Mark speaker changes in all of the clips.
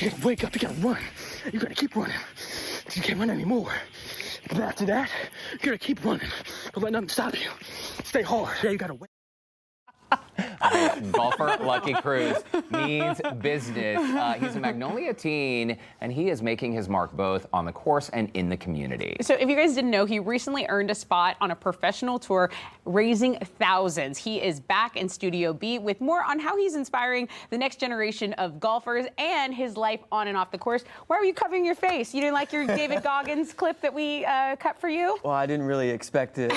Speaker 1: You gotta wake up, you gotta run. You gotta keep running. You can't run anymore. But after that, you gotta keep running. Don't let nothing stop you. Stay hard. Yeah, you gotta wait.
Speaker 2: Golfer Lucky Cruz means business. He's a Magnolia teen, and he is making his mark both on the course and in the community.
Speaker 3: So if you guys didn't know, he recently earned a spot on a professional tour, raising thousands. He is back in Studio B with more on how he's inspiring the next generation of golfers and his life on and off the course. Why were you covering your face? You didn't like your David Goggins clip that we cut for you?
Speaker 4: Well, I didn't really expect it.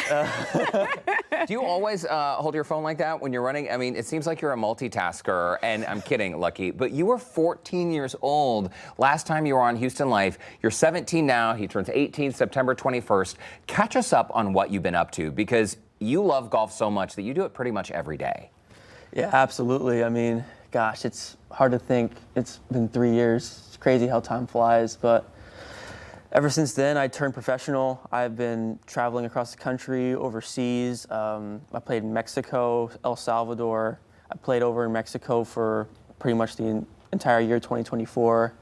Speaker 2: Do you always hold your phone like that when you're running? I mean, it seems like you're a multitasker, and I'm kidding, Lucky, but you were 14 years old last time you were on Houston Life. You're 17 now. He turns 18 September 21st. Catch us up on what you've been up to, because you love golf so much that you do it pretty much every day.
Speaker 4: Yeah, absolutely. I mean, gosh, it's hard to think. It's been 3 years. It's crazy how time flies, but ever since then, I turned professional. I've been traveling across the country, overseas. I played in Mexico, El Salvador. I played over in Mexico for pretty much the entire year, 2024,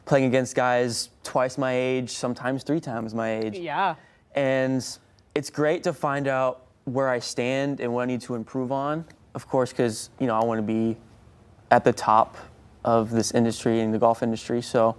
Speaker 4: playing against guys twice my age, sometimes 3 times my age.
Speaker 3: Yeah.
Speaker 4: And it's great to find out where I stand and what I need to improve on, of course, because, you know, I want to be at the top of this industry, in the golf industry. So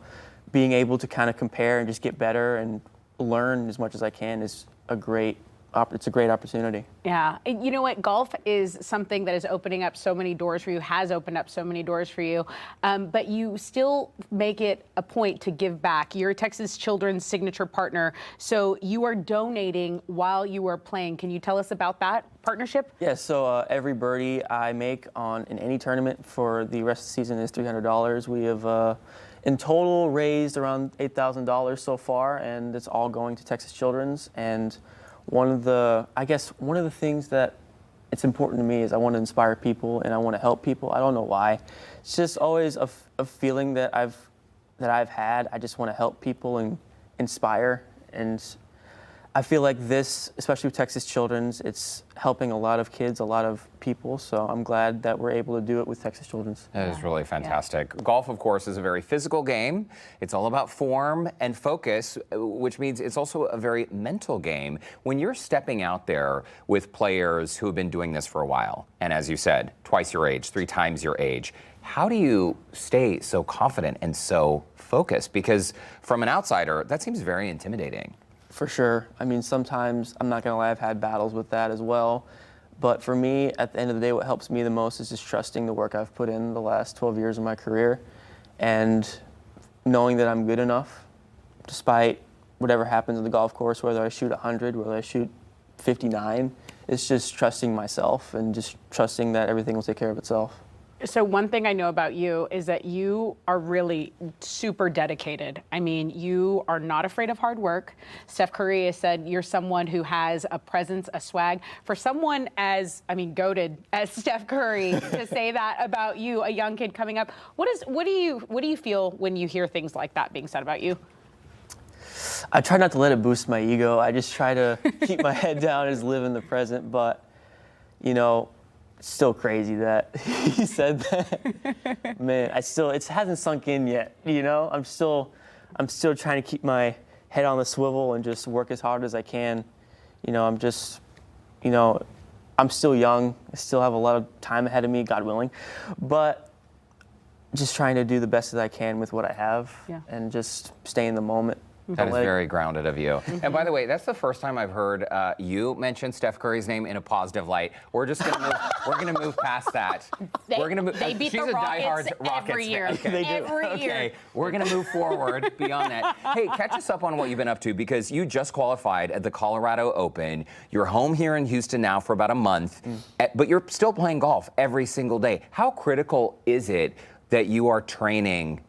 Speaker 4: being able to kind of compare and just get better and learn as much as I can is it's a great opportunity.
Speaker 3: Yeah. You know what? Golf is something that is opening up so many doors for you, has opened up so many doors for you, but you still make it a point to give back. You're Texas Children's signature partner, so you are donating while you are playing. Can you tell us about that partnership?
Speaker 4: Yeah, so every birdie I make in any tournament for the rest of the season is $300. We have in total raised around $8,000 so far, and it's all going to Texas Children's. And one of the things that it's important to me is I want to inspire people and I want to help people. I don't know why. It's just always a feeling that I've had. I just want to help people and inspire. And I feel like this, especially with Texas Children's, it's helping a lot of kids, a lot of people. So I'm glad that we're able to do it with Texas Children's.
Speaker 2: That is really fantastic. Yeah. Golf, of course, is a very physical game. It's all about form and focus, which means it's also a very mental game. When you're stepping out there with players who have been doing this for a while, and as you said, twice your age, 3 times your age, how do you stay so confident and so focused? Because from an outsider, that seems very intimidating.
Speaker 4: For sure. I mean, sometimes, I'm not going to lie, I've had battles with that as well. But for me, at the end of the day, what helps me the most is just trusting the work I've put in the last 12 years of my career and knowing that I'm good enough despite whatever happens on the golf course, whether I shoot 100, whether I shoot 59. It's just trusting myself and just trusting that everything will take care of itself.
Speaker 3: So one thing I know about you is that you are really super dedicated. I mean, you are not afraid of hard work. Steph Curry has said you're someone who has a presence, a swag. For someone goated as Steph Curry to say that about you, a young kid coming up, what do you feel when you hear things like that being said about you?
Speaker 4: I try not to let it boost my ego. I just try to keep my head down and just live in the present. But, you know, it's still crazy that he said that. Man, it hasn't sunk in yet, you know? I'm still trying to keep my head on the swivel and just work as hard as I can. You know, I'm still young. I still have a lot of time ahead of me, God willing. But just trying to do the best that I can with what I have and just stay in the moment.
Speaker 2: That is very grounded of you. And by the way, that's the first time I've heard you mention Steph Curry's name in a positive light. We're just gonna move. We're gonna move past that. We're gonna move.
Speaker 3: They beat
Speaker 2: she's
Speaker 3: the
Speaker 2: a
Speaker 3: Rockets
Speaker 2: diehard Rockets
Speaker 3: every year.
Speaker 2: fan. Okay.
Speaker 4: They do.
Speaker 3: Every year.
Speaker 2: Okay, we're gonna move forward beyond that. Hey, catch us up on what you've been up to, because you just qualified at the Colorado Open. You're home here in Houston now for about a month, but you're still playing golf every single day. How critical is it that you are training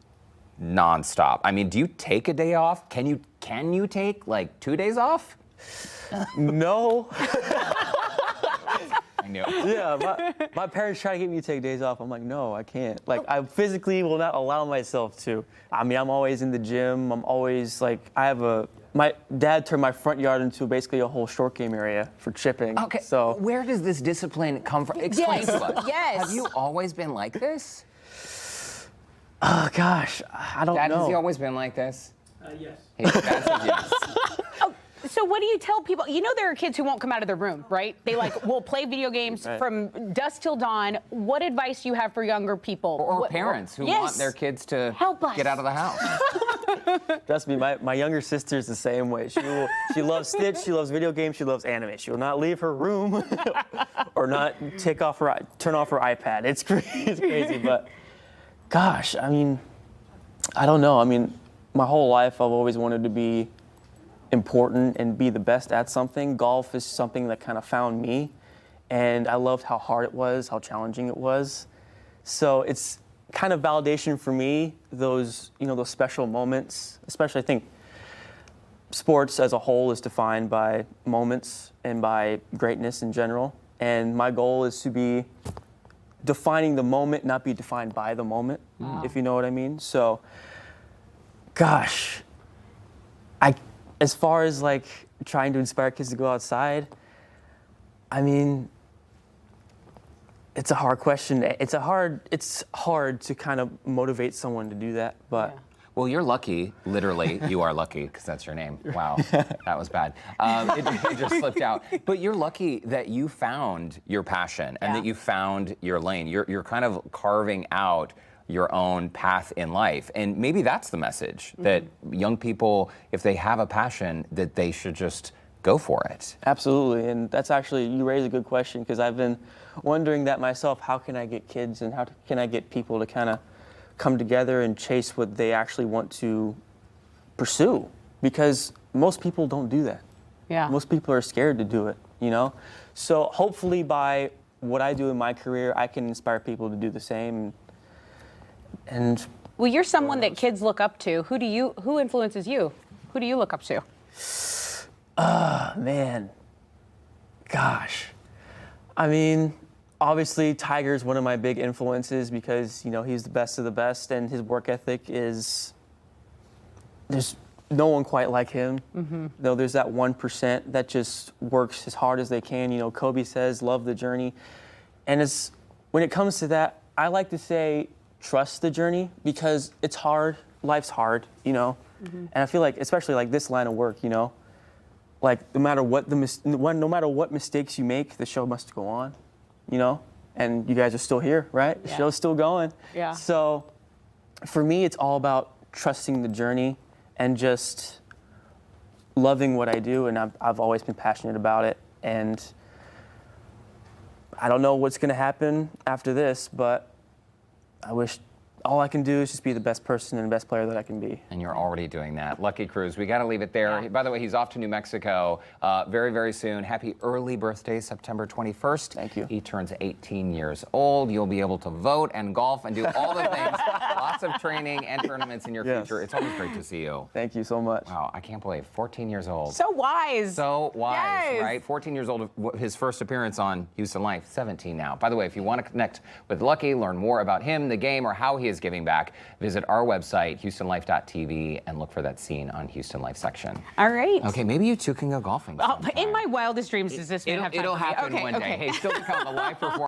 Speaker 2: nonstop? I mean, do you take a day off? Can you take like 2 days off?
Speaker 4: No.
Speaker 2: I knew.
Speaker 4: Yeah, my parents try to get me to take days off. I'm like, no, I can't. Like, I physically will not allow myself to. I mean, I'm always in the gym. I'm always like, my dad turned my front yard into basically a whole short game area for chipping.
Speaker 2: Okay,
Speaker 4: so
Speaker 2: where does this discipline come from? Explain to us.
Speaker 3: Yes.
Speaker 2: Have you always been like this?
Speaker 4: Oh gosh, I don't
Speaker 2: Dad, has he
Speaker 4: know.
Speaker 2: always been like this?
Speaker 1: Yes.
Speaker 2: Hey, Dad says yes.
Speaker 3: So what do you tell people? You know there are kids who won't come out of their room, right? They will play video games
Speaker 4: Right.
Speaker 3: from dusk till dawn. What advice do you have for younger people?
Speaker 2: Or parents who want their kids to
Speaker 3: Help us.
Speaker 2: get out of the house.
Speaker 4: Trust me, my younger sister's the same way. She loves Stitch, she loves video games, she loves anime. She will not leave her room or not turn off her iPad. It's crazy, but gosh, I mean, I don't know. I mean, my whole life I've always wanted to be important and be the best at something. Golf is something that kind of found me, and I loved how hard it was, how challenging it was. So it's kind of validation for me, those special moments, especially I think sports as a whole is defined by moments and by greatness in general. And my goal is to be defining the moment, not be defined by the moment, if you know what I mean. So, gosh, as far as like trying to inspire kids to go outside, I mean, it's a hard question. It's hard to kind of motivate someone to do that, but.
Speaker 3: Yeah.
Speaker 2: Well, you're lucky. Literally, you are lucky because that's your name. Wow, that was bad. It just slipped out. But you're lucky that you found your passion and that you found your lane. You're kind of carving out your own path in life. And maybe that's the message, that young people, if they have a passion, that they should just go for it.
Speaker 4: Absolutely, and that's actually, you raise a good question, because I've been wondering that myself. How can I get kids and how can I get people to kind of come together and chase what they actually want to pursue? Because most people don't do that.
Speaker 3: Yeah.
Speaker 4: Most people are scared to do it, you know? So hopefully by what I do in my career, I can inspire people to do the same. And
Speaker 3: Well, you're someone that kids look up to. Who influences you? Who do you look up to?
Speaker 4: man, gosh. I mean, obviously Tiger's one of my big influences because, he's the best of the best and his work ethic is, there's no one quite like him. Though there's that 1% that just works as hard as they can. Kobe says, love the journey. And when it comes to that, I like to say, trust the journey, because it's hard. Life's hard, And I feel like, especially like this line of work, like no matter what mistakes you make, the show must go on, And you guys are still here, right? The show's still going.
Speaker 3: Yeah.
Speaker 4: So for me, it's all about trusting the journey and just loving what I do, and I've always been passionate about it. And I don't know what's going to happen after this, but I wish all I can do is just be the best person and the best player that I can be.
Speaker 2: And you're already doing that. Lucky Cruz, we got to leave it there.
Speaker 3: Yeah.
Speaker 2: By the way, he's off to New Mexico very, very soon. Happy early birthday, September 21st.
Speaker 4: Thank you.
Speaker 2: He turns 18 years old. You'll be able to vote and golf and do all the things. Lots of training and tournaments in your
Speaker 4: Yes.
Speaker 2: future. It's always great to see you.
Speaker 4: Thank you so much.
Speaker 2: Wow, I can't believe 14 years old.
Speaker 3: So wise.
Speaker 2: So wise,
Speaker 3: Yes.
Speaker 2: right? 14 years old, his first appearance on Houston Life, 17 now. By the way, if you want to connect with Lucky, learn more about him, the game, or how he is giving back, visit our website, HoustonLife.tv, and look for that scene on Houston Life section.
Speaker 3: All right.
Speaker 2: Okay, maybe you two can go golfing.
Speaker 3: Oh,
Speaker 2: sometime.
Speaker 3: in my wildest dreams, does this man have time
Speaker 2: It'll
Speaker 3: for me?
Speaker 2: happen
Speaker 3: Okay,
Speaker 2: one day.
Speaker 3: okay.
Speaker 2: Hey, still to come, the live performance.